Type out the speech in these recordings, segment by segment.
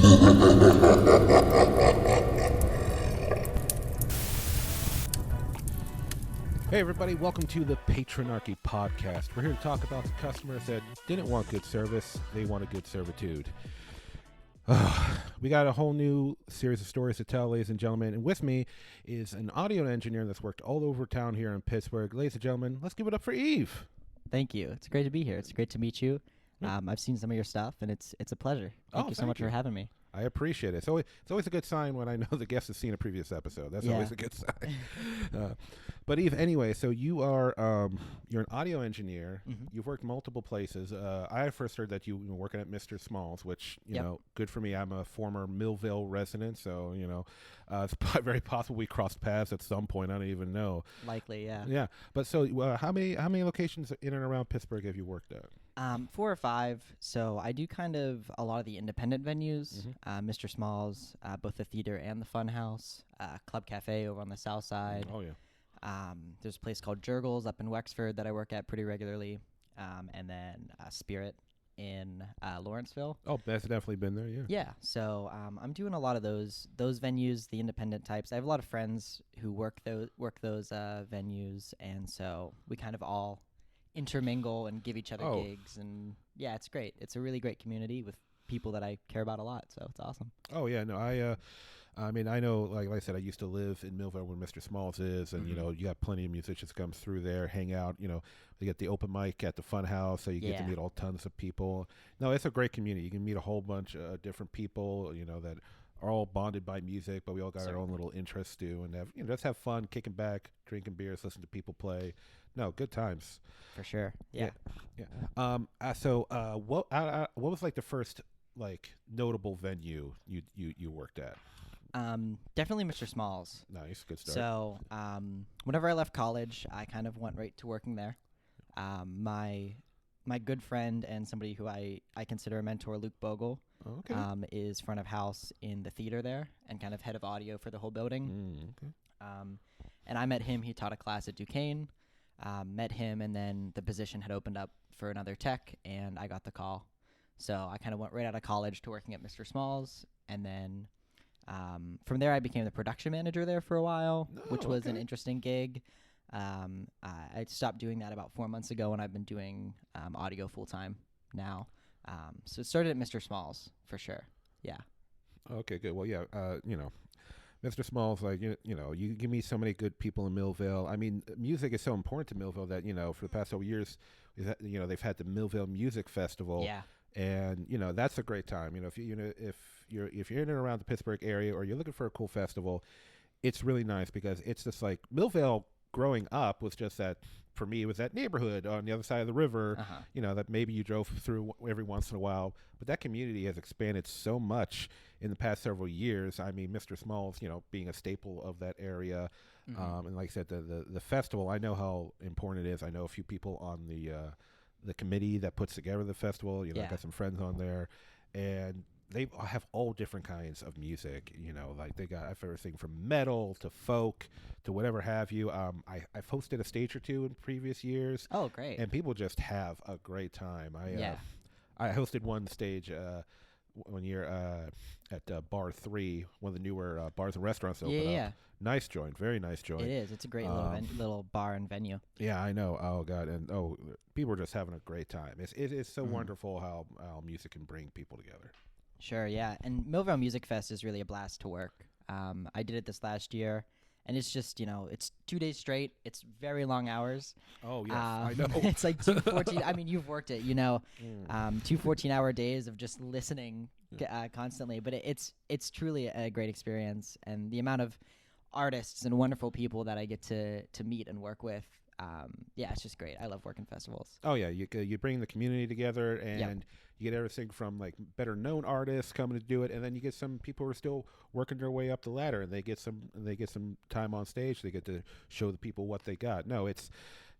Hey everybody, welcome to the Patronarchy podcast. We're here to talk about the customers that didn't want good service, they wanted good servitude. We got a whole new series of stories to tell, ladies and gentlemen, and with me is an audio engineer that's worked all over town here in Pittsburgh. Ladies and gentlemen, let's give it up for Eve. Thank you. It's great to be here. It's great to meet you. I've seen some of your stuff, and it's a pleasure. Thank you so much for having me. I appreciate it. It's always a good sign when I know the guest has seen a previous episode. That's always a good sign. But Eve, anyway, so you are you're an audio engineer. Mm-hmm. You've worked multiple places. I first heard that you were working at Mr. Smalls, which you know, good for me. I'm a former Millville resident, so it's very possible we crossed paths at some point. I don't even know. Likely, yeah. Yeah, but so how many locations in and around Pittsburgh have you worked at? 4 or 5. So I do kind of a lot of the independent venues, Mr. Smalls, both the theater and the Fun House, Club Cafe over on the south side. Oh, yeah. There's a place called Jurgles up in Wexford that I work at pretty regularly, and then Spirit in Lawrenceville. Oh, that's definitely been there, yeah. Yeah, so I'm doing a lot of those venues, the independent types. I have a lot of friends who work those venues, and so we kind of all intermingle and give each other gigs, and yeah, it's great. It's a really great community with people that I care about a lot, so it's awesome. Oh yeah, no, I mean, I know, like I said, I used to live in Millville where Mr. Smalls is, and you got plenty of musicians come through there, hang out. They get the open mic at the Fun House, so you get to meet all tons of people. No, it's a great community. You can meet a whole bunch of different people, that are all bonded by music, but we all got our own little interests too, and just have fun, kicking back, drinking beers, listening to people play. No, good times. For sure. Yeah. So, what was like the first notable venue you worked at? Definitely Mr. Smalls. Nice, good start. So, whenever I left college, I kind of went right to working there. My good friend and somebody who I consider a mentor, Luke Bogle, is front of house in the theater there and kind of head of audio for the whole building. And I met him. He taught a class at Duquesne. Met him, and then the position had opened up for another tech, and I got the call. So I kind of went right out of college to working at Mr. Smalls, and then from there I became the production manager there for a while, which was an interesting gig. I stopped doing that about 4 months ago, and I've been doing audio full-time now. So it started at Mr. Smalls, for sure. Yeah. Okay, good. Well, yeah, Mr. Smalls, you give me so many good people in Millville. I mean, music is so important to Millville that, for the past several years, they've had the Millville Music Festival. Yeah. And, that's a great time. If you're in and around the Pittsburgh area or you're looking for a cool festival, it's really nice because it's just like Millville growing up was just that, for me, it was that neighborhood on the other side of the river, that maybe you drove through every once in a while. But that community has expanded so much in the past several years. I mean, Mr. Smalls, being a staple of that area. And like I said, the festival, I know how important it is. I know a few people on the committee that puts together the festival. I've got some friends on there. And they have all different kinds of music, they got everything from metal to folk to whatever have you. I've hosted a stage or two in previous years. Oh, great. And people just have a great time. I hosted one stage 1 year at Bar 3, one of the newer bars and restaurants open up. Nice joint, very nice joint. It is. It's a great little bar and venue. Yeah, I know. Oh, God. And, people are just having a great time. It is so wonderful how music can bring people together. Sure, yeah. And Millville Music Fest is really a blast to work. I did it this last year, and it's just, it's 2 days straight. It's very long hours. Oh, yes, I know. It's like 2 14, I mean, you've worked it, 2 14-hour days of just listening constantly. But it's truly a great experience, and the amount of artists and wonderful people that I get to meet and work with, it's just great. I love working festivals. Oh yeah, you bring the community together, and you get everything from like better known artists coming to do it, and then you get some people who are still working their way up the ladder, and they get some time on stage. They get to show the people what they got. It's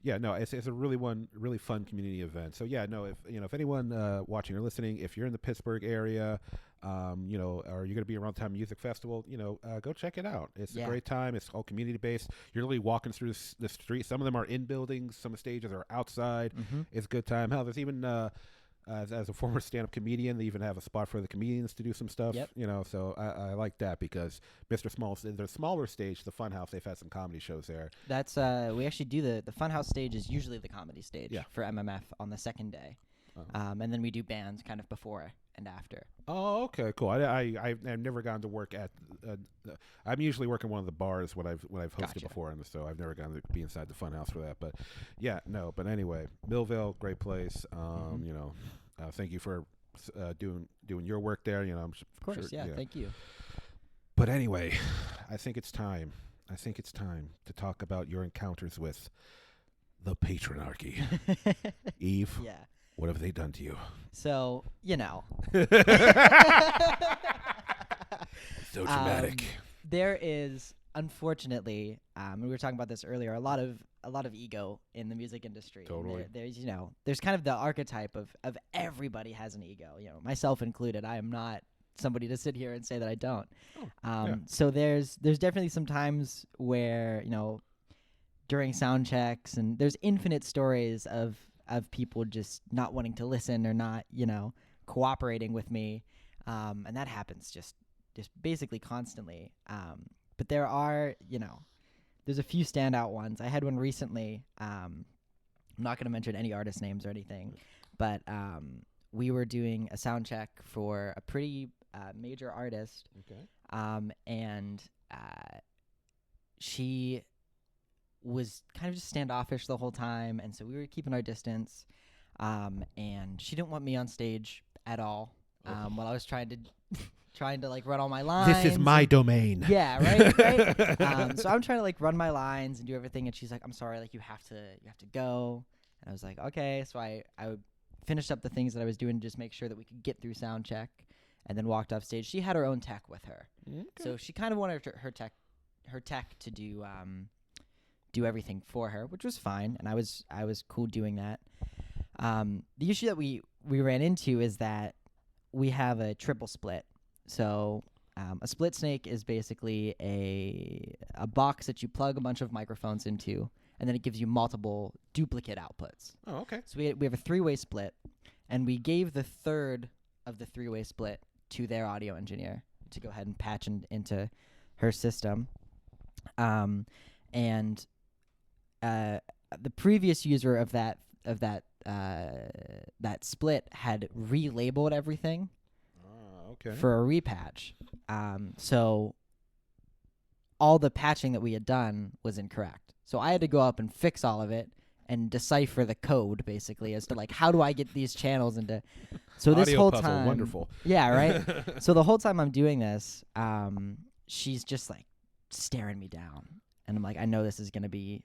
a really fun community event. So if anyone watching or listening, if you're in the Pittsburgh area, or you're going to be around the time music festival, go check it out. It's a great time. It's all community based. You're literally walking through the street. Some of them are in buildings. Some stages are outside. It's a good time. Hell, there's even as a former stand-up comedian, they even have a spot for the comedians to do some stuff. Yep. So I like that because Mr. Small's the smaller stage, the Funhouse. They've had some comedy shows there. That's we actually do the Funhouse stage is usually the comedy stage for MMF on the second day, and then we do bands kind of before and after. Oh, okay, cool. I've never gone to work at. I'm usually working one of the bars when I've hosted before, and so I've never gone to be inside the Funhouse for that. But yeah, no. But anyway, Millville, great place. Thank you for doing your work there. I'm of course, sure, thank you. But anyway, I think it's time to talk about your encounters with the Patronarchy. Eve. Yeah. What have they done to you? So, So dramatic. There is, unfortunately, we were talking about this earlier, a lot of ego in the music industry. Totally. There's kind of the archetype of everybody has an ego, myself included. I am not somebody to sit here and say that I don't. So there's definitely some times where, during sound checks, and there's infinite stories of people just not wanting to listen or not, cooperating with me. And that happens just basically constantly. But there are, there's a few standout ones. I had one recently. I'm not going to mention any artist names or anything, but we were doing a sound check for a pretty major artist. Okay. And she was kind of just standoffish the whole time, and so we were keeping our distance. And she didn't want me on stage at all. While I was trying to like run all my lines. This is my domain. Yeah, right. So I'm trying to like run my lines and do everything, and she's like, "I'm sorry, like you have to go." And I was like, "Okay." So I finished up the things that I was doing to just make sure that we could get through sound check, and then walked off stage. She had her own tech with her, so she kind of wanted her tech to do everything for her, which was fine, and I was cool doing that. The issue that we ran into is that we have a triple split. So a split snake is basically a box that you plug a bunch of microphones into, and then it gives you multiple duplicate outputs. Oh, okay. So we have a three-way split, and we gave the third of the three-way split to their audio engineer to go ahead and patch into her system. And the previous user of that split had relabeled everything for a repatch. So all the patching that we had done was incorrect. So I had to go up and fix all of it and decipher the code basically as to like how do I get these channels into. So Audio this whole puzzle, time, wonderful. Yeah, right. So the whole time I'm doing this, she's just like staring me down, and I'm like, I know this is gonna be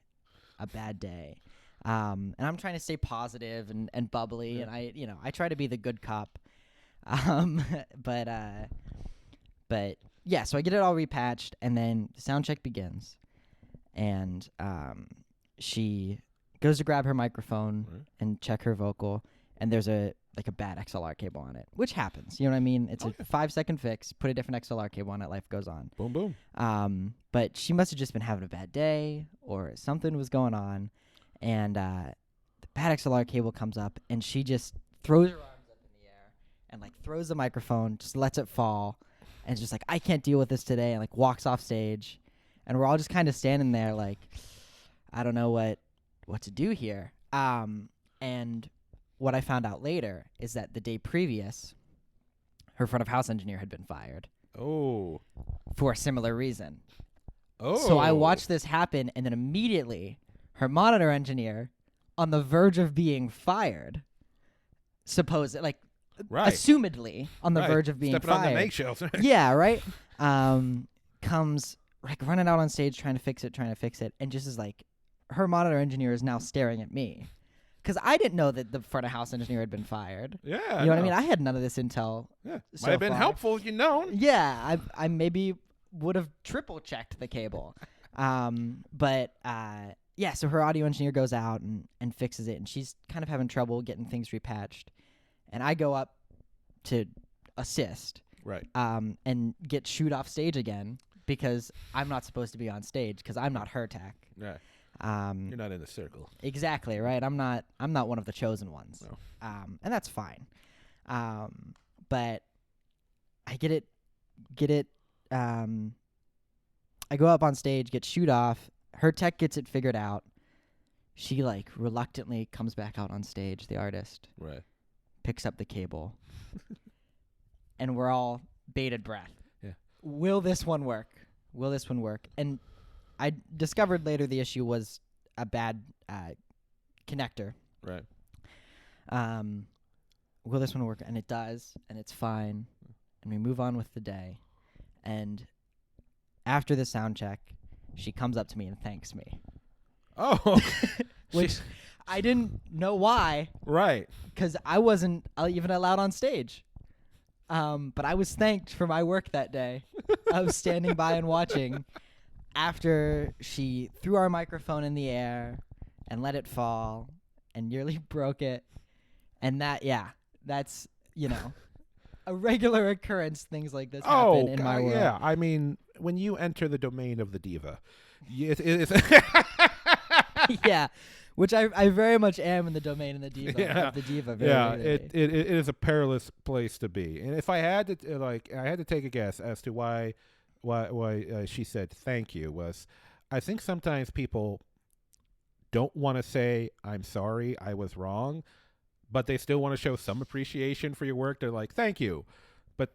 a bad day. And I'm trying to stay positive and bubbly, and I try to be the good cop. But yeah, so I get it all repatched, and then the sound check begins, and she goes to grab her microphone and check her vocal, and there's a bad XLR cable on it, which happens. You know what I mean? It's a 5-second fix. Put a different XLR cable on it. Life goes on. Boom, boom. But she must have just been having a bad day, or something was going on, and the bad XLR cable comes up, and she just throws her arms up in the air and like throws the microphone, just lets it fall, and is just like, I can't deal with this today, and like walks off stage, and we're all just kind of standing there like, I don't know what to do here. And what I found out later is that the day previous, her front of house engineer had been fired. Oh. For a similar reason. Oh. So I watched this happen, and then immediately her monitor engineer, on the verge of being fired, assumedly on the verge of being Stepping fired. on the eggshells. Yeah, right? Comes like running out on stage trying to fix it, and just is like, her monitor engineer is now staring at me. Because I didn't know that the front of house engineer had been fired. Yeah. You know what I mean? I had none of this intel. Yeah. So Might have been far. helpful if you'd known. Yeah, I maybe would have triple checked the cable. Yeah, so her audio engineer goes out and fixes it, and she's kind of having trouble getting things repatched. And I go up to assist. Right. And get shooed off stage again because I'm not supposed to be on stage because I'm not her tech. Right. You're not in the circle. Exactly, right? I'm not one of the chosen ones. No. And that's fine. But I get it. I go up on stage, get shoot off. Her tech gets it figured out. She like reluctantly comes back out on stage, the artist. Right. Picks up the cable. And we're all bated breath. Yeah. Will this one work? And I discovered later the issue was a bad connector. Right. Will this one work? And it does, and it's fine. And we move on with the day. And after the sound check, she comes up to me and thanks me. Oh. Which I didn't know why. Right. Because I wasn't even allowed on stage. But I was thanked for my work that day. I was standing by and watching after she threw our microphone in the air and let it fall and nearly broke it. And that's, a regular occurrence. Things like this happen in my world. Yeah. I mean, when you enter the domain of the diva, it's yeah, which I very much am in the domain of the diva. Yeah. Of the diva. It is a perilous place to be. And if I had to I had to take a guess as to why she said thank you was, I think sometimes people don't want to say I'm sorry, I was wrong, but they still want to show some appreciation for your work. They're like, thank you, but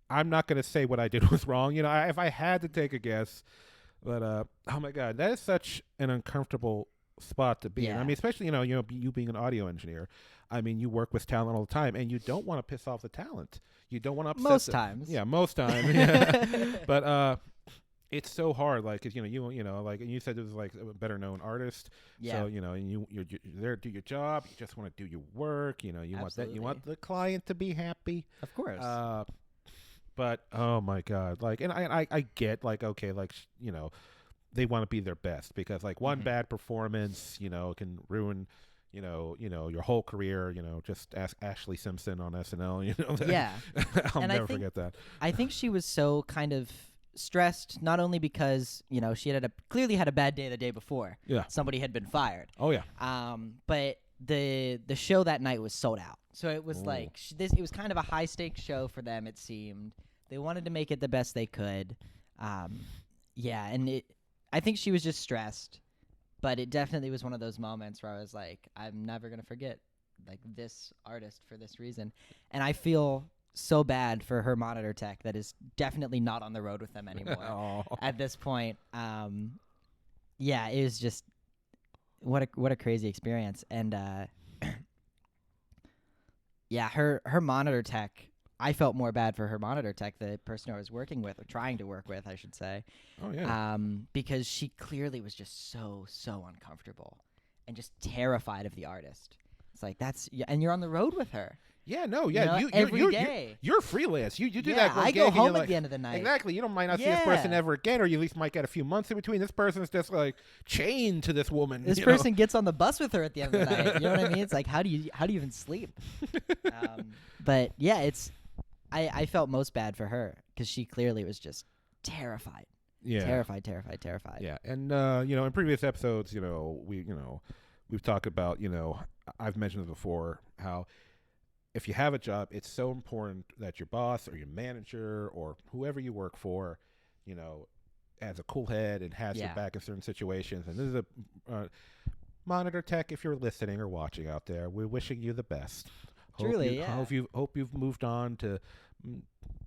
I'm not going to say what I did was wrong. If I had to take a guess, but oh my God, that is such an uncomfortable spot to be in. I mean, especially you being an audio engineer. I mean, you work with talent all the time, and you don't want to piss off the talent. You don't want to upset most them. times. Yeah, most times. Yeah. But it's so hard. Like, 'cause, like, and you said it was like a better known artist. Yeah. So and you're there to do your job. You just want to do your work. You want that. You want the client to be happy. Of course. But oh my God, like, and I get, like, okay, like, they want to be their best, because like one bad performance, can ruin, your whole career. Just ask Ashley Simpson on SNL. Yeah. I'll And never forget that. I think she was so kind of stressed, not only because she had clearly had a bad day the day before. Yeah. Somebody had been fired. Oh yeah. But the show that night was sold out. So it was like it was kind of a high stakes show for them. It seemed they wanted to make it the best they could. And I think she was just stressed, but it definitely was one of those moments where I was like, I'm never gonna forget like this artist for this reason, and I feel so bad for her monitor tech that is definitely not on the road with them anymore at this point. It was just what a crazy experience. And her monitor tech, I felt more bad for her monitor tech, the person I was working with, or trying to work with, I should say. Oh yeah. Because she clearly was just so uncomfortable and just terrified of the artist. It's like and you're on the road with her. Yeah, no, yeah, every day. You're freelance. You do Yeah, that. One I gig go and home you're at the end of the night. Exactly. You might not see this person ever again, or you at least might get a few months in between. This person's just like chained to this woman. This person gets on the bus with her at the end of the night. You know what I mean? It's like, how do you even sleep? But yeah, I felt most bad for her because she clearly was just terrified. Yeah. Terrified. Yeah, and in previous episodes, we've talked about, I've mentioned it before, how if you have a job, it's so important that your boss or your manager or whoever you work for, has a cool head and has your back in certain situations. And this is a monitor tech, if you're listening or watching out there, we're wishing you the best. Hope you've moved on to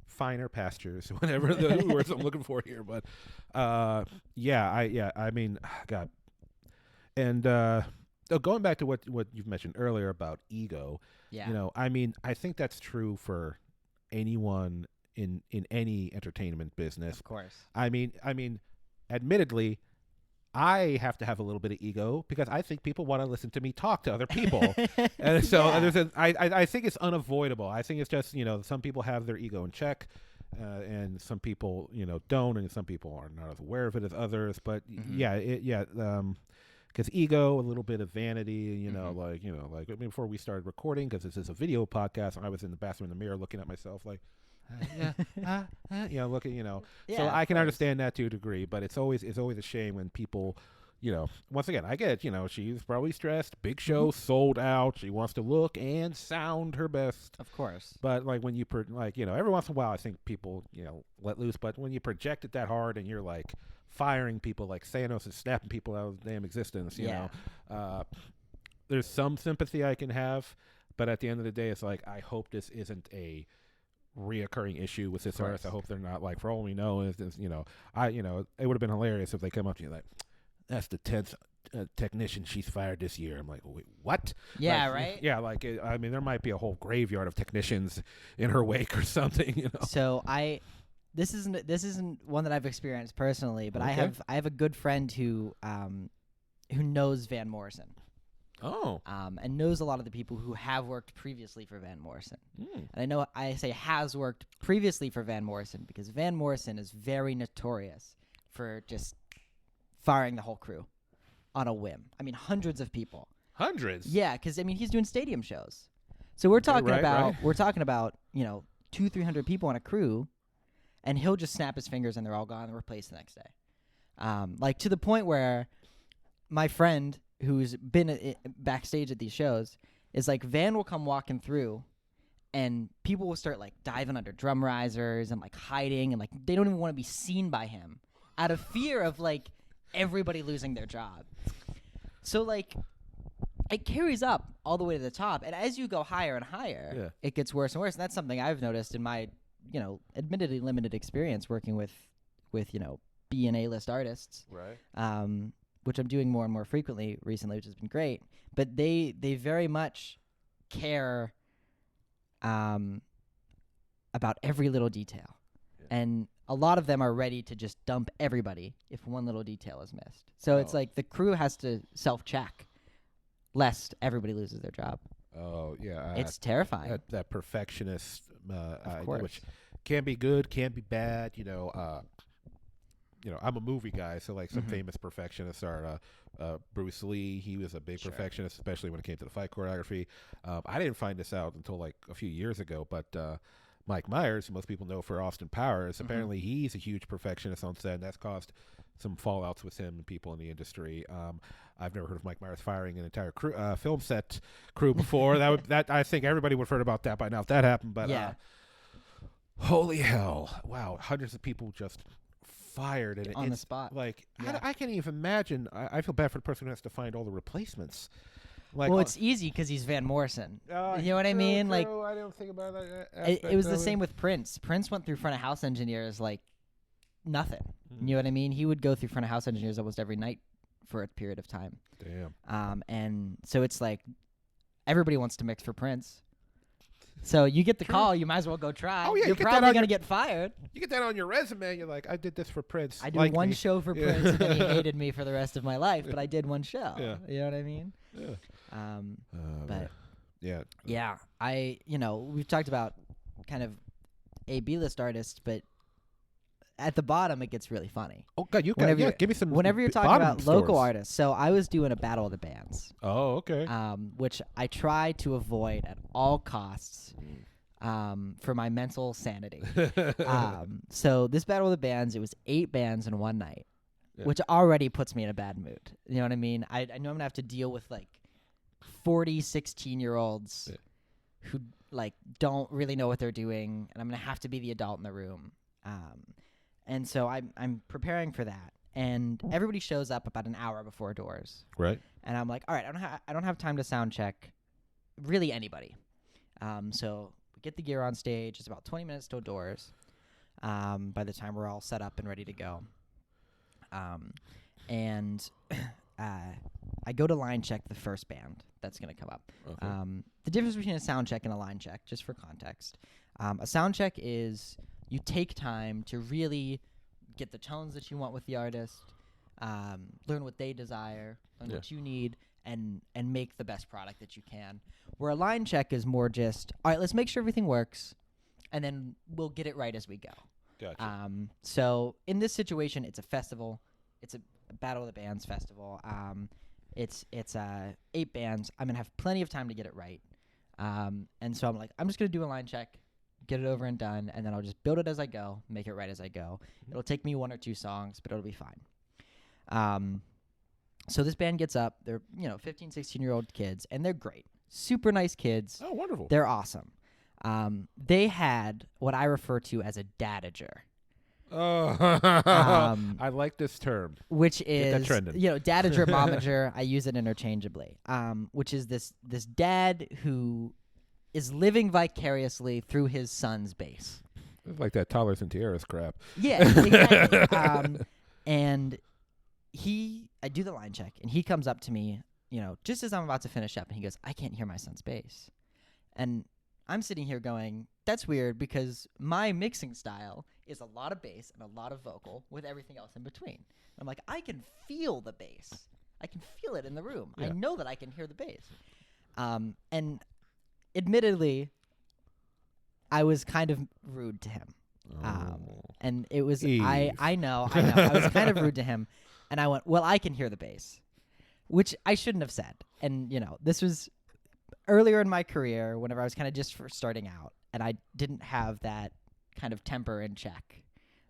finer pastures, whatever the words I'm looking for here. But I mean, God. And going back to what you've mentioned earlier about ego, I mean, I think that's true for anyone in any entertainment business. Of course. I mean, admittedly, I have to have a little bit of ego because I think people want to listen to me talk to other people. And so I think it's unavoidable. I think it's just, some people have their ego in check, and some people, don't, and some people are not as aware of it as others. But because ego, a little bit of vanity, like before we started recording, because this is a video podcast, I was in the bathroom in the mirror looking at myself like, looking, so I can understand that to a degree, but it's always a shame when people, once again, I get, she's probably stressed. Big Mm-hmm. show, sold out. She wants to look and sound her best. Of course. But like when you every once in a while, I think people let loose. But when you project it that hard and you're like firing people, like Thanos is snapping people out of damn existence, there's some sympathy I can have. But at the end of the day, it's like I hope this isn't a reoccurring issue with this artist. I hope they're not like, for all we know, is this, it would have been hilarious if they come up to you like, that's the 10th technician she's fired this year. I'm like, wait, what? Yeah, like, right? Yeah, like, I mean, there might be a whole graveyard of technicians in her wake or something, So this isn't one that I've experienced personally, but Okay. I have a good friend who knows Van Morrison. Oh. And knows a lot of the people who have worked previously for Van Morrison. Mm. And I know I say has worked previously for Van Morrison because Van Morrison is very notorious for just firing the whole crew on a whim. I mean, hundreds of people. Hundreds? Yeah, because I mean, he's doing stadium shows. So we're talking right. we're talking about 200-300 people on a crew, and he'll just snap his fingers and they're all gone and replaced the next day. Like to the point where my friend who's been backstage at these shows is like, Van will come walking through and people will start like diving under drum risers and like hiding, and like they don't even want to be seen by him out of fear of like everybody losing their job. So like it carries up all the way to the top, and as you go higher and higher, it gets worse and worse. And that's something I've noticed in my admittedly limited experience working with B and A list artists. Right. Which I'm doing more and more frequently recently, which has been great. But they very much care about every little detail. Yeah. And a lot of them are ready to just dump everybody if one little detail is missed. So it's like the crew has to self-check lest everybody loses their job. Oh, yeah. It's terrifying. That perfectionist course. which can be good, can be bad, I'm a movie guy, so like some famous perfectionists are Bruce Lee. He was a big perfectionist, especially when it came to the fight choreography. I didn't find this out until like a few years ago, but Mike Myers, who most people know for Austin Powers, apparently he's a huge perfectionist on set, and that's caused some fallouts with him and people in the industry. I've never heard of Mike Myers firing an entire crew, film set crew before. that I think everybody would have heard about that by now if that happened. But holy hell! Wow, hundreds of people just fired and on the spot. Like I can't even imagine. I feel bad for the person who has to find all the replacements. Like, well, it's easy because he's Van Morrison. You know what I mean? Like, I don't think about that. It was the same with Prince. Prince went through front of house engineers like nothing. You know what I mean? He would go through front of house engineers almost every night for a period of time. Damn. And so it's like everybody wants to mix for Prince. So you get the call, you might as well go try. Oh, yeah, You're probably going to get fired. You get that on your resume. You're like, I did this for Prince. I did one show for Prince, and then he hated me for the rest of my life, but I did one show. Yeah. You know what I mean? Yeah. But yeah. We've talked about kind of A, B-list artists, but at the bottom it gets really funny. Oh God, give me some. Whenever you're talking about local artists, so I was doing a battle of the bands. Oh, okay. Which I try to avoid at all costs, for my mental sanity. So this battle of the bands, it was 8 bands in one night, which already puts me in a bad mood. You know what I mean? I know I'm gonna have to deal with like 40 16-year-olds who like don't really know what they're doing, and I'm gonna have to be the adult in the room. And so I'm preparing for that, and everybody shows up about an hour before doors. Right. And I'm like, all right, I don't have time to sound check, really anybody. So we get the gear on stage. It's about 20 minutes till doors. By the time we're all set up and ready to go, and I go to line check the first band that's gonna come up. Okay. The difference between a sound check and a line check, just for context, a sound check is you take time to really get the tones that you want with the artist, learn what they desire, learn what you need, and make the best product that you can. Where a line check is more just, all right, let's make sure everything works, and then we'll get it right as we go. Gotcha. So in this situation, it's a festival. It's a Battle of the Bands festival. It's 8 bands. I'm gonna have plenty of time to get it right. And so I'm like, I'm just gonna do a line check, get it over and done, and then I'll just build it as I go, make it right as I go. It'll take me 1 or 2 songs, but it'll be fine. So this band gets up. They're 15, 16-year-old kids, and they're great, super nice kids. Oh, wonderful. They're awesome. They had what I refer to as a dadager. Oh, I like this term. Which Get is, that trending. dadager, momager. I use it interchangeably. Which is this dad who is living vicariously through his son's bass. It's like that Toddlers and Tiaras crap. Yeah, exactly. And I do the line check, and he comes up to me, just as I'm about to finish up, and he goes, "I can't hear my son's bass," and I'm sitting here going, that's weird because my mixing style is a lot of bass and a lot of vocal with everything else in between. And I'm like, I can feel the bass. I can feel it in the room. Yeah. I know that I can hear the bass. And admittedly, I was kind of rude to him. And it was, I know. I was kind of rude to him. And I went, well, I can hear the bass, which I shouldn't have said. And, this was earlier in my career, whenever I was kind of just first starting out, and I didn't have that kind of temper in check.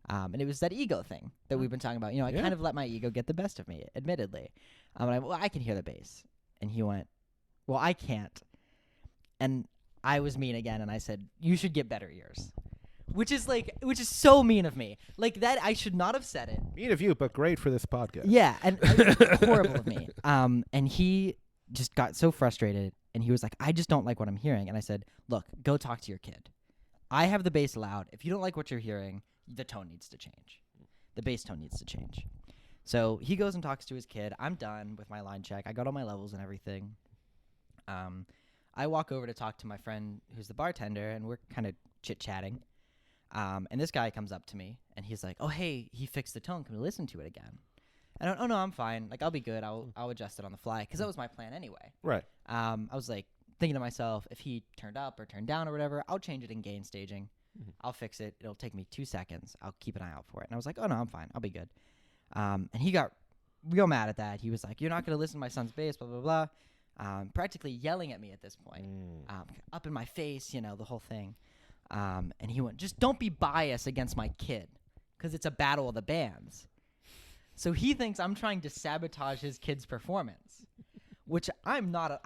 And it was that ego thing that we've been talking about. I kind of let my ego get the best of me, admittedly. And I can hear the bass. And he went, well, I can't. And I was mean again, and I said, you should get better ears. Which is so mean of me. Like that, I should not have said it. Mean of you, but great for this podcast. Yeah, and horrible of me. And he just got so frustrated, and he was like, I just don't like what I'm hearing. And I said, look, go talk to your kid. I have the bass loud. If you don't like what you're hearing, the tone needs to change. The bass tone needs to change. So he goes and talks to his kid. I'm done with my line check. I got all my levels and everything. I walk over to talk to my friend who's the bartender, and we're kind of chit-chatting. And this guy comes up to me, and he's like, oh, hey, he fixed the tone. Can we listen to it again? I don't, oh, no, I'm fine. Like, I'll be good. I'll adjust it on the fly, because that was my plan anyway. Right. I was like thinking to myself, if he turned up or turned down or whatever, I'll change it in gain staging. Mm-hmm. I'll fix it. It'll take me 2 seconds. I'll keep an eye out for it. And I was like, oh, no, I'm fine. I'll be good. And he got real mad at that. He was like, you're not going to listen to my son's bass, blah, blah, blah. Practically yelling at me at this point. Up in my face, the whole thing. And he went, just don't be biased against my kid, because it's a battle of the bands. So he thinks I'm trying to sabotage his kid's performance, which I'm not.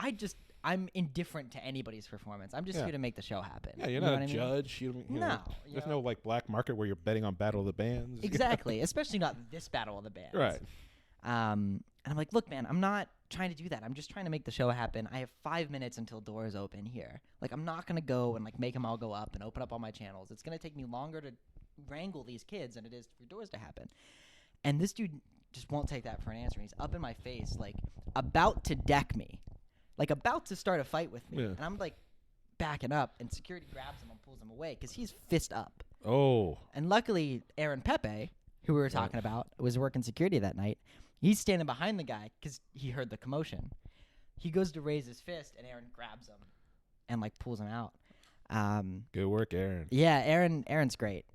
I'm indifferent to anybody's performance. I'm just here to make the show happen. Yeah, you're not a judge. There's no like black market where you're betting on Battle of the Bands. Exactly, especially not this Battle of the Bands. Right. And I'm like, look, man, I'm not trying to do that. I'm just trying to make the show happen. I have 5 minutes until doors open here. Like, I'm not going to go and, like, make them all go up and open up all my channels. It's going to take me longer to wrangle these kids than it is for doors to happen. And this dude just won't take that for an answer. He's up in my face, like, about to deck me. Like, about to start a fight with me. Yeah. And I'm, like, backing up, and security grabs him and pulls him away because he's fist up. Oh. And luckily, Aaron Pepe, who we were talking about, was working security that night. He's standing behind the guy because he heard the commotion. He goes to raise his fist, and Aaron grabs him and, like, pulls him out. Good work, Aaron. Yeah, Aaron's great.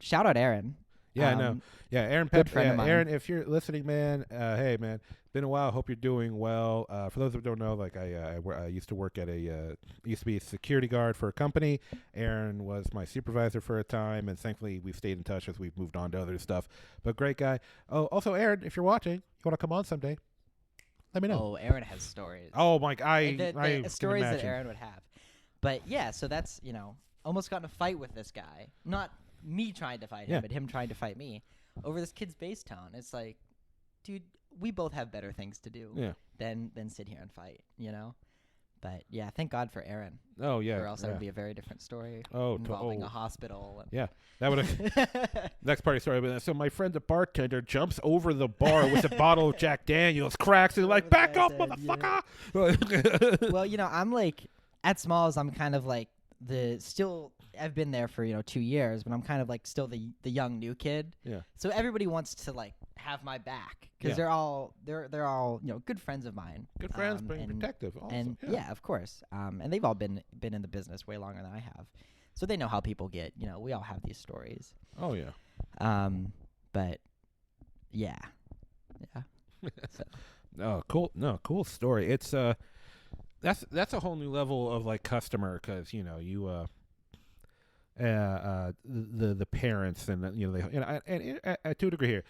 Shout out Aaron. Yeah, I know. Yeah, Aaron Pep. Friend of mine. Aaron, if you're listening, man, hey, man, been a while. Hope you're doing well. For those who don't know, like I used to work at used to be a security guard for a company. Aaron was my supervisor for a time, and thankfully we've stayed in touch as we've moved on to other stuff. But great guy. Oh, also Aaron, if you're watching, you want to come on someday? Let me know. Oh, Aaron has stories. Oh, Mike, the stories that Aaron would have. But yeah, so that's almost got in a fight with this guy. Not me trying to fight him, but him trying to fight me over this kid's bass tone. It's like, dude, we both have better things to do than sit here and fight, But yeah, thank God for Aaron. Oh yeah, or else that would be a very different story. Involving a hospital. Yeah, that would have. Next part of the story. So my friend, the bartender, jumps over the bar with a bottle of Jack Daniels, cracks it like, "Back up, motherfucker!" Yeah. Well, I'm like at Smalls. I'm kind of like I've been there for 2 years, but I'm kind of like still the young new kid. Yeah. So everybody wants to like have my back because they're all good friends of mine. Good friends, being protective. Awesome. And yeah, of course. And they've all been in the business way longer than I have, so they know how people get. We all have these stories. Oh yeah. But yeah. So. Oh, cool. No, cool story. It's that's a whole new level of like customer because the parents and and to a degree here,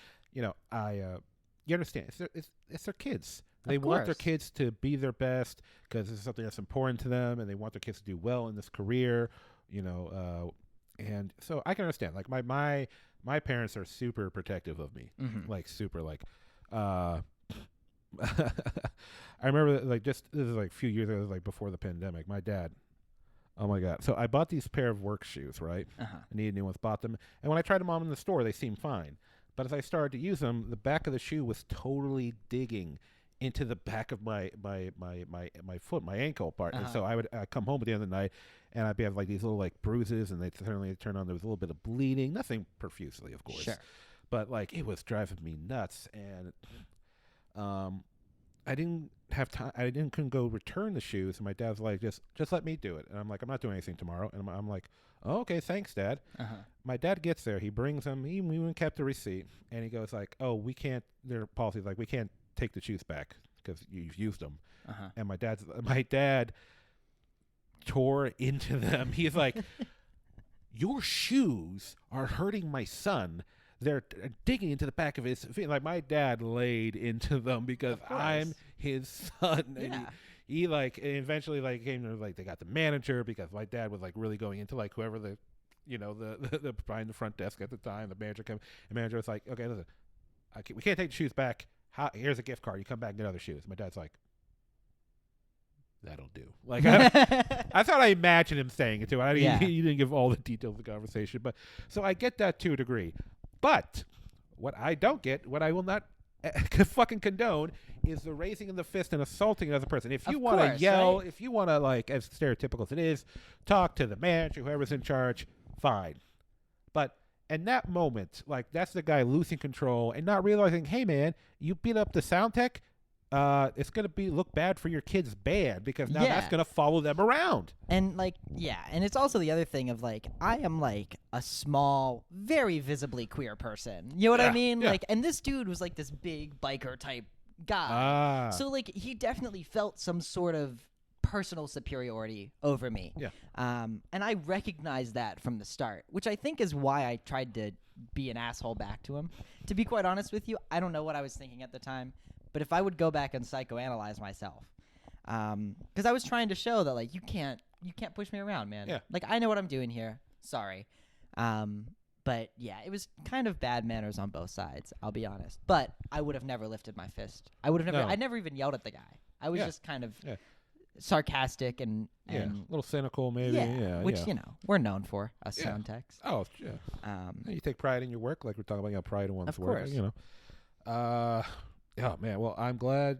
you understand, it's their kids. They Of want their course. kids to be their best because this is something that's important to them, and they want their kids to do well in this career. You know, and so I can understand. Like my parents are super protective of me, like super like. I remember like just this is like a few years ago, like before the pandemic. My dad, oh my god! So I bought these pair of work shoes, right? I needed new ones, bought them, and when I tried them on in the store, they seemed fine. But as I started to use them, the back of the shoe was totally digging into the back of my foot, my ankle part. And so I'd come home at the end of the night, and I'd have like these little like bruises, and they'd suddenly turn on. There was a little bit of bleeding, nothing profusely, of course, Sure. but like it was driving me nuts. And I didn't have time. Couldn't go return the shoes. And my dad's like, just let me do it. And I'm like, I'm not doing anything tomorrow. And I'm like, oh, okay, thanks, Dad. My dad gets there. He brings them. He even kept the receipt. And he goes like, oh, we can't. Their policy is like, we can't take the shoes back because you've used them. And my dad tore into them. He's like, your shoes are hurting my son. They're digging into the back of his feet. Like my dad laid into them because I'm his son. And Yeah. he like eventually like came to like they got the manager because my dad was like really going into like whoever the the behind the front desk at the time. The manager came. The manager was like, okay, listen, we can't take the shoes back. Here's a gift card. You come back and get other shoes. My dad's like, that'll do. Like I thought I imagined him saying it too. He didn't give all the details of the conversation, but so I get that to a degree. But what I don't get, what I will not fucking condone, is the raising of the fist and assaulting another person. If you want to yell, right? if you want to, like, as stereotypical as it is, talk to the manager, whoever's in charge, fine. But in that moment, like, that's the guy losing control and not realizing, hey, man, you beat up the sound tech. It's gonna look bad for your kid's band because now that's gonna follow them around. And like, and it's also the other thing of like, I am like a small, very visibly queer person. You know what I mean? Like, and this dude was like this big biker type guy. So like, he definitely felt some sort of personal superiority over me. And I recognized that from the start, which I think is why I tried to be an asshole back to him. To be quite honest with you, I don't know what I was thinking at the time. But if I would go back and psychoanalyze myself, because I was trying to show that like you can't push me around, man. Like I know what I'm doing here. Sorry, but yeah, it was kind of bad manners on both sides. I'll be honest. But I would have never lifted my fist. I would have never. I never even yelled at the guy. I was just kind of sarcastic and a little cynical, maybe. Which you know we're known for us sound techs. Oh yeah. You take pride in your work, like we're talking about pride in one's work. Of course. You know. Oh man, well I'm glad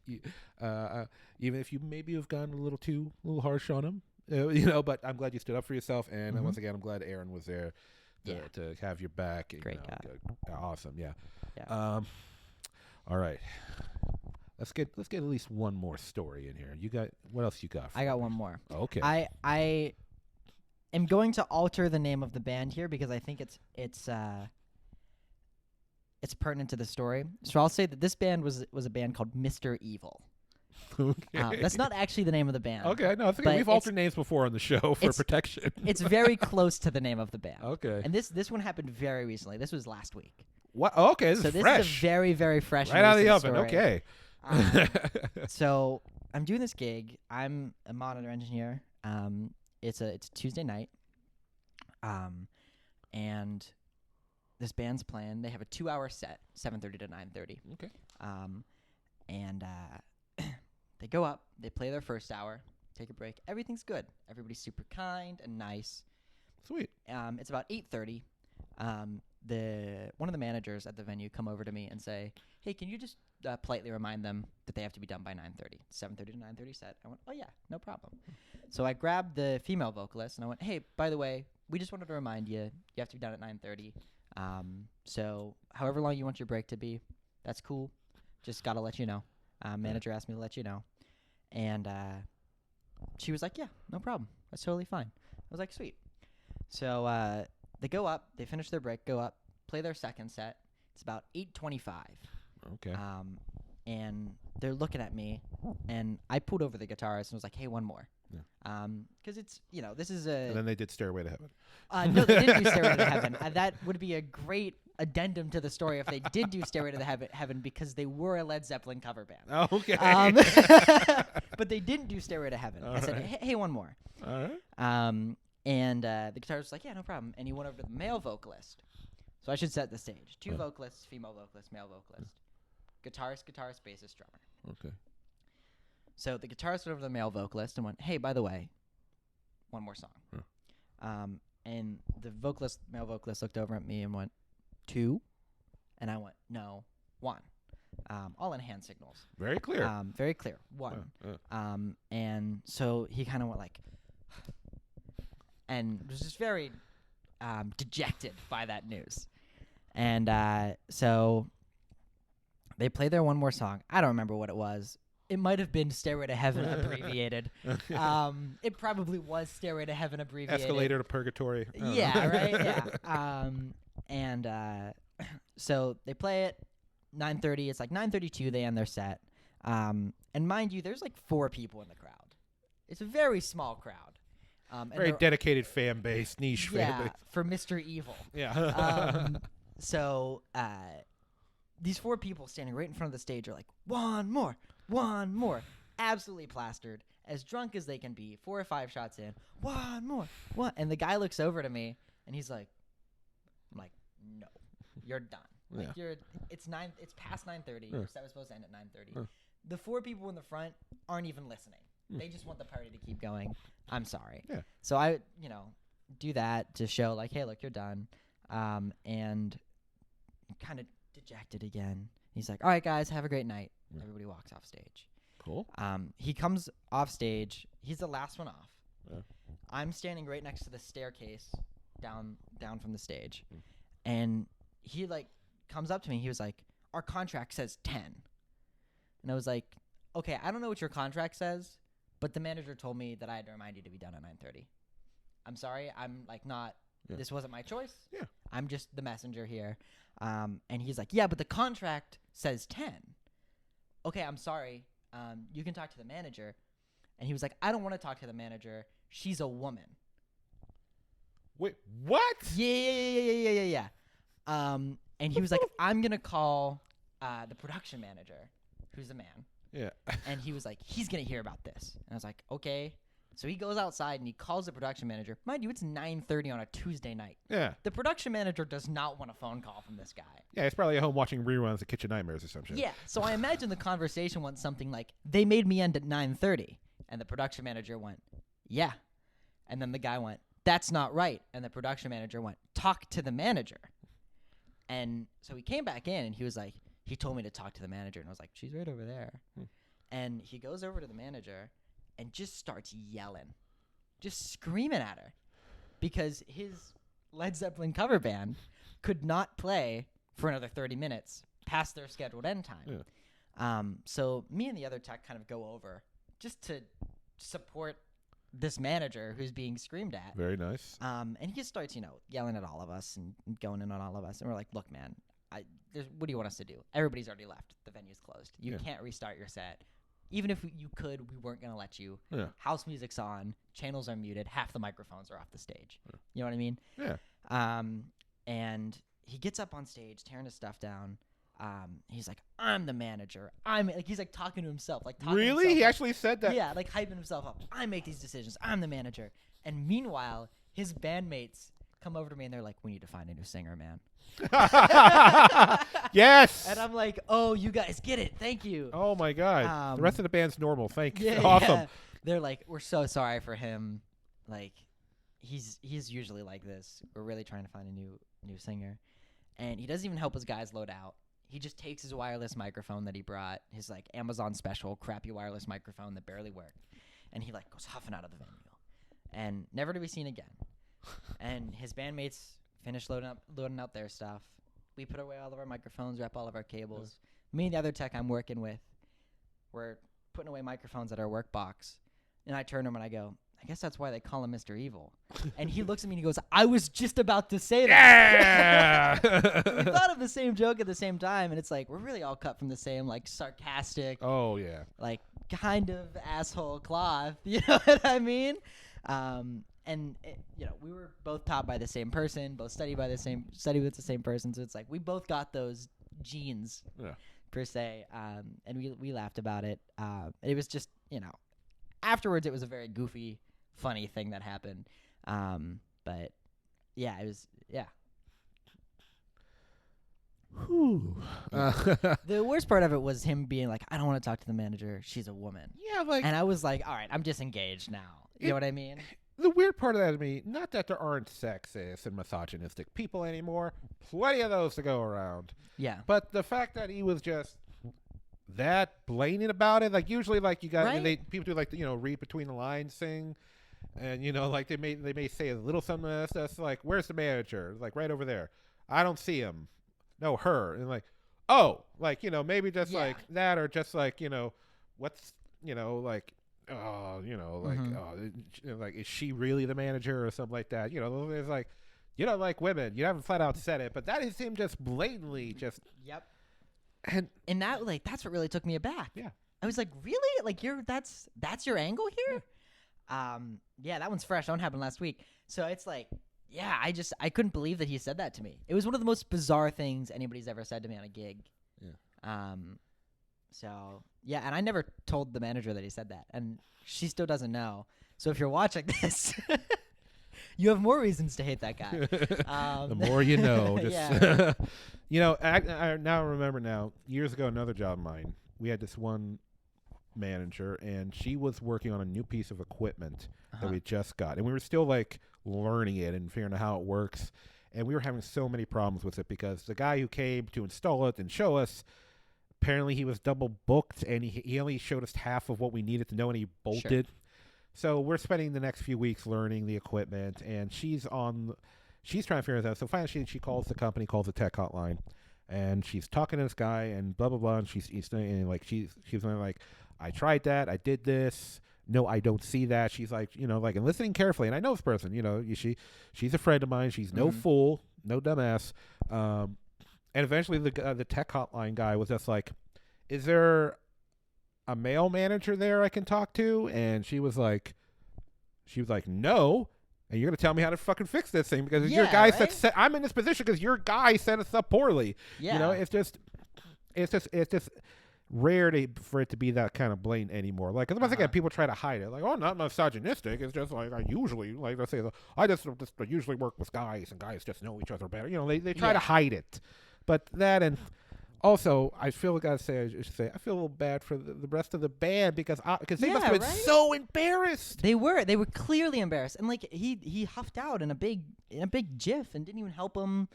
you, even if you maybe have gone a little harsh on him, but I'm glad you stood up for yourself, and once again I'm glad Aaron was there to have your back. Great guy. Awesome, all right, let's get at least one more story in here. You got what else you got? I got one more. Okay. I am going to alter the name of the band here because I think it's pertinent to the story. So I'll say that this band was a band called Mr. Evil. Okay. That's not actually the name of the band. Okay, no, we've altered names before on the show for protection. It's very close to the name of the band. Okay. And this one happened very recently. This was last week. What? Oh, okay, this is fresh. This is a very, very fresh. Right out of the oven. Story. Okay. So I'm doing this gig. I'm a monitor engineer. It's Tuesday night. And this band's playing. They have a 2-hour set, 7:30 to 9:30. Okay. And they go up. They play their first hour. Take a break. Everything's good. Everybody's super kind and nice. Sweet. It's about 8:30. One of the managers at the venue come over to me and say, "Hey, can you just politely remind them that they have to be done by 9:30? 7:30 to 9:30 set." I went, "Oh yeah, no problem." So I grabbed the female vocalist and I went, "Hey, by the way, we just wanted to remind you have to be done at 9:30. So however long you want your break to be, that's cool. Just gotta let you know. Manager asked me to let you know." And she was like, "Yeah, no problem. That's totally fine." I was like, "Sweet." So they go up, they finish their break, go up, play their second set. It's about 8:25. Okay. And they're looking at me, and I pulled over the guitarist and was like, "Hey, one more." Yeah. Because it's, this is a... And then they did Stairway to Heaven. No, they didn't do Stairway to Heaven. That would be a great addendum to the story if they did do Stairway to the Heaven because they were a Led Zeppelin cover band. Oh, okay. But they didn't do Stairway to Heaven. I said, hey, one more. All right. And the guitarist was like, yeah, no problem. And he went over to the male vocalist. So I should set the stage. 2 vocalists, female vocalist, male vocalist. Guitarist, bassist, drummer. Okay. So the guitarist went over to the male vocalist and went, hey, by the way, one more song. And the male vocalist looked over at me and went, 2? And I went, no, 1. All in hand signals. Very clear. Very clear. 1. And so he kind of went like, and was just very dejected by that news. And so they played their one more song. I don't remember what it was. It might have been Stairway to Heaven abbreviated. It probably was Stairway to Heaven abbreviated. Escalator to Purgatory. Yeah, right? Yeah. So they play it, 9:30. It's like 9:32 they end their set. And mind you, there's like 4 people in the crowd. It's a very small crowd. Very dedicated fan base, niche fan base. For Mr. Evil. Yeah. So these 4 people standing right in front of the stage are like, one more, absolutely plastered, as drunk as they can be, 4 or 5 shots in, one more, one. And the guy looks over to me and he's like, I'm like, no, you're done. Like it's past 9:30. Your set was supposed to end at 9:30. The 4 people in the front aren't even listening. They just want the party to keep going. I'm sorry. Yeah. So I, do that to show like, hey, look, you're done. And kind of dejected again. He's like, all right, guys, have a great night. Everybody walks off stage. Cool. He comes off stage. He's the last one off. Yeah. I'm standing right next to the staircase down from the stage. And he like comes up to me. He was like, our contract says 10. And I was like, okay, I don't know what your contract says, but the manager told me that I had to remind you to be done at 9:30. I'm sorry. I'm like not, this wasn't my choice. Yeah. I'm just the messenger here. And he's like, yeah, but the contract says 10. Okay, I'm sorry. You can talk to the manager. And he was like, I don't want to talk to the manager. She's a woman. Wait, what? Yeah. And he was like, I'm going to call the production manager, who's a man. Yeah. And he was like, he's going to hear about this. And I was like, okay. So he goes outside and he calls the production manager. Mind you, it's 9:30 on a Tuesday night. Yeah. The production manager does not want a phone call from this guy. Yeah, he's probably at home watching reruns of Kitchen Nightmares or some shit. Yeah. So I imagine the conversation went something like, they made me end at 9:30. And the production manager went, yeah. And then the guy went, that's not right. And the production manager went, talk to the manager. And so he came back in and he was like, he told me to talk to the manager. And I was like, she's right over there. And he goes over to the manager and just starts yelling, just screaming at her, because his Led Zeppelin cover band could not play for another 30 minutes past their scheduled end time. Yeah. So me and the other tech kind of go over just to support this manager who's being screamed at. Very nice. And he just starts, yelling at all of us and going in on all of us. And we're like, look, man, what do you want us to do? Everybody's already left. The venue's closed. You can't restart your set. Even if you could, we weren't going to let you. Yeah. House music's on. Channels are muted. Half the microphones are off the stage. Yeah. You know what I mean? Yeah. And he gets up on stage, tearing his stuff down. He's like, I'm the manager. He's like talking to himself. Really? He actually said that? Yeah, like hyping himself up. I make these decisions. I'm the manager. And meanwhile, his bandmates come over to me and they're like, we need to find a new singer, man. Yes. And I'm like, oh, you guys get it. Thank you. Oh, my God. The rest of the band's normal. Thank you. Yeah, awesome. Yeah. They're like, we're so sorry for him. Like, he's usually like this. We're really trying to find a new singer. And he doesn't even help his guys load out. He just takes his wireless microphone that he brought, his like Amazon special crappy wireless microphone that barely worked. And he like goes huffing out of the venue. And never to be seen again. And his bandmates finish loading out their stuff. We put away all of our microphones, wrap all of our cables. Me and the other tech I'm working with, we're putting away microphones at our work box. And I turn to him and I go, I guess that's why they call him Mr. Evil. And he looks at me and he goes, I was just about to say that. Yeah! We thought of the same joke at the same time. And it's like, we're really all cut from the same, like, sarcastic. Oh, yeah. Like, kind of asshole cloth. You know what I mean? and we were both taught by the same person, both studied with the same person. So it's like we both got those genes, per se. And we laughed about it. It was just afterwards it was a very goofy, funny thing that happened. But yeah, it was Whew. The worst part of it was him being like, I don't want to talk to the manager. She's a woman. Yeah, like, and I was like, all right, I'm disengaged now. You know what I mean? The weird part of that to me, not that there aren't sexist and misogynistic people anymore. Plenty of those to go around. Yeah. But the fact that he was just that blatant about it, like usually, like you got people do like read between the lines thing, and like they may say a little something that's like, where's the manager? Like right over there. I don't see him. No, her. And like, oh, like maybe just like that, or just like what's like. Like is she really the manager or something like that? It's like you don't like women. You haven't flat out said it, but that is him just blatantly just. Yep. And that that's what really took me aback. Yeah. I was like, really? Like that's your angle here? Yeah, that one's fresh. That one happened last week. So it's like, yeah, I couldn't believe that he said that to me. It was one of the most bizarre things anybody's ever said to me on a gig. Yeah. So yeah, and I never told the manager that he said that, and she still doesn't know. So if you're watching this, you have more reasons to hate that guy. The more you know. Just yeah. I now remember now. Years ago, another job of mine, we had this one manager, and she was working on a new piece of equipment that we just got, and we were still like learning it and figuring out how it works, and we were having so many problems with it because the guy who came to install it and show us, apparently he was double booked, and he only showed us half of what we needed to know, and he bolted. Sure. So we're spending the next few weeks learning the equipment, and she's trying to figure it out. So finally she calls the company, calls the tech hotline, and she's talking to this guy and blah blah blah, and she's like she's like, I tried that, I did this. No, I don't see that. She's like, and listening carefully. And I know this person, she's a friend of mine. She's no fool, no dumbass. And eventually the tech hotline guy was just like, is there a male manager there I can talk to? And she was like, no. And you're going to tell me how to fucking fix this thing because your guy said, I'm in this position because your guy set us up poorly. Yeah. It's just rare for it to be that kind of blatant anymore. Like, once again, people try to hide it. Like, oh, not misogynistic. It's just like I usually, like, let's say, I just usually work with guys, and guys just know each other better. They try to hide it. But that, and also, I feel I feel a little bad for the rest of the band because they must have been so embarrassed. They were clearly embarrassed, and like he huffed out in a big jiff and didn't even help him,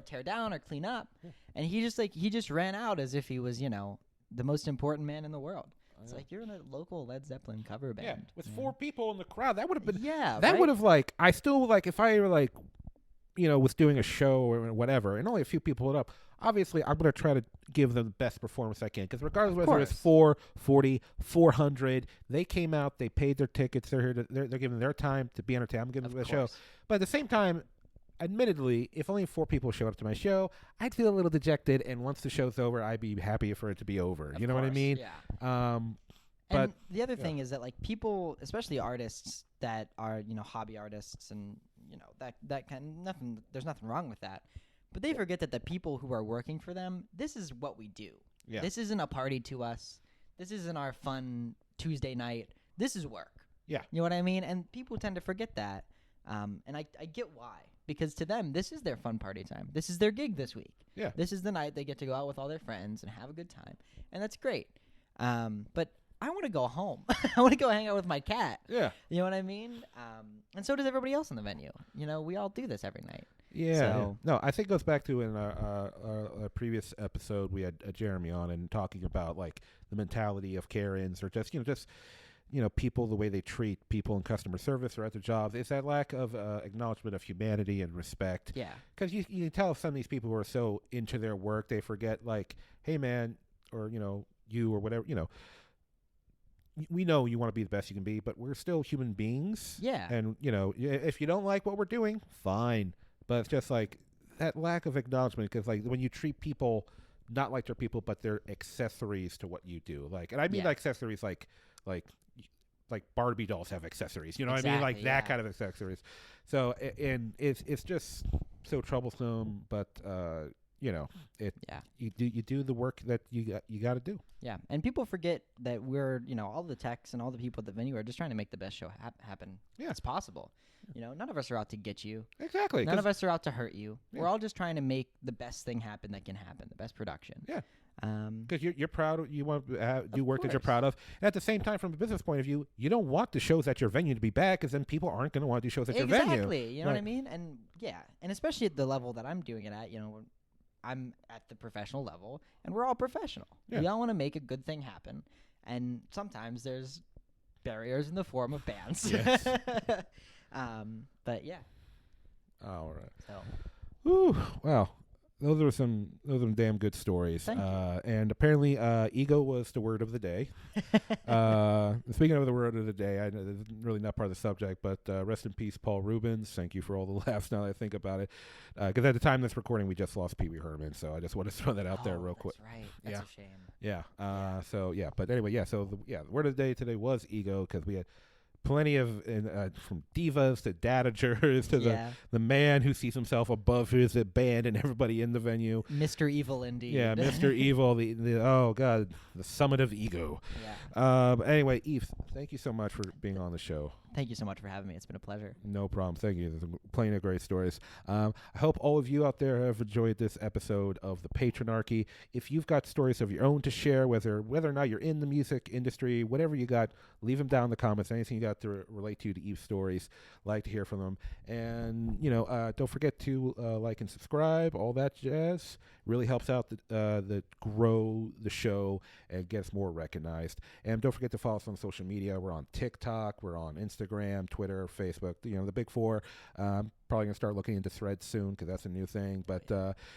tear down or clean up, and he just ran out as if he was the most important man in the world. It's like you're in a local Led Zeppelin cover band. Yeah, with 4 people in the crowd, that would have been. Yeah, that would have I still if I were was doing a show or whatever, and only a few people pulled up. Obviously, I'm going to try to give them the best performance I can, because regardless of whether it's 440, 400, they came out, they paid their tickets, they're here, they're giving their time to be entertained. I'm giving them the show, but at the same time, admittedly, if only 4 people showed up to my show, I'd feel a little dejected, and once the show's over, I'd be happy for it to be over. You know what I mean? Yeah. But and the other thing is that people, especially artists that are hobby artists, and that kind nothing. There's nothing wrong with that. But they forget that the people who are working for them, this is what we do. Yeah. This isn't a party to us. This isn't our fun Tuesday night. This is work. Yeah. You know what I mean? And people tend to forget that. And I get why. Because to them, this is their fun party time. This is their gig this week. Yeah. This is the night they get to go out with all their friends and have a good time. And that's great. But I want to go home. I want to go hang out with my cat. Yeah. You know what I mean? And so does everybody else in the venue. We all do this every night. Yeah. So. No, I think it goes back to in our previous episode, we had Jeremy on and talking about the mentality of Karens, or just people, the way they treat people in customer service or at their jobs. It's that lack of acknowledgement of humanity and respect. Yeah. Because you can tell some of these people who are so into their work, they forget hey man, or you or whatever, we know you want to be the best you can be, but we're still human beings. Yeah. And if you don't like what we're doing, fine. But it's just that lack of acknowledgement, because when you treat people not like they're people, but they're accessories to what you do. And I mean accessories like like Barbie dolls have accessories. You know what I mean? Like that kind of accessories. So and it's just so troublesome, but you know, you do the work that you got to do. Yeah, and people forget that we're, you know, all the techs and all the people at the venue are just trying to make the best show happen as possible. You know, none of us are out to get you. Exactly. None of us are out to hurt you. Yeah. We're all just trying to make the best thing happen that can happen, the best production. Yeah. Because you're proud, you want to do work that you're proud of. And at the same time, from a business point of view, you don't want the shows at your venue to be bad, because then people aren't going to want to do shows at your venue. Exactly. You know what I mean? And and especially at the level that I'm doing it at, you know, I'm at the professional level, and we're all professional. Yeah. We all want to make a good thing happen, and sometimes there's barriers in the form of bands. Yes. But yeah. All right. So. Ooh, wow. Those are some damn good stories. Thank you. And apparently, ego was the word of the day. Speaking of the word of the day, I know this is really not part of the subject, but rest in peace, Paul Rubens. Thank you for all the laughs. Now that I think about it, because at the time of this recording, we just lost Pee Wee Herman, so I just want to throw that out there real quick. That's right. That's a shame. Yeah. So yeah, but anyway, yeah. So the word of the day today was ego, because we had plenty of from divas to dadagers to the man who sees himself above his band and everybody in the venue. Mr. Evil, indeed. Yeah, Mr. Evil, the oh god, the summit of ego. Yeah. Anyway, Eve, thank you so much for being on the show. Thank you so much for having me. It's been a pleasure. No problem. Thank you. There's plenty of great stories. I hope all of you out there have enjoyed this episode of the Patronarchy. If you've got stories of your own to share, whether or not you're in the music industry, whatever you got, leave them down in the comments. Anything you got to relate to Eve's stories, like to hear from them. And, you know, don't forget to like and subscribe, all that jazz. Really helps out the grow the show and gets more recognized. And don't forget to follow us on social media. We're on TikTok, we're on Instagram, Twitter, Facebook, you know, the big four. Probably going to start looking into Threads soon, because that's a new thing. But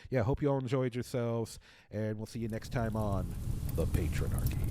yeah, hope you all enjoyed yourselves, and we'll see you next time on the Patronarchy.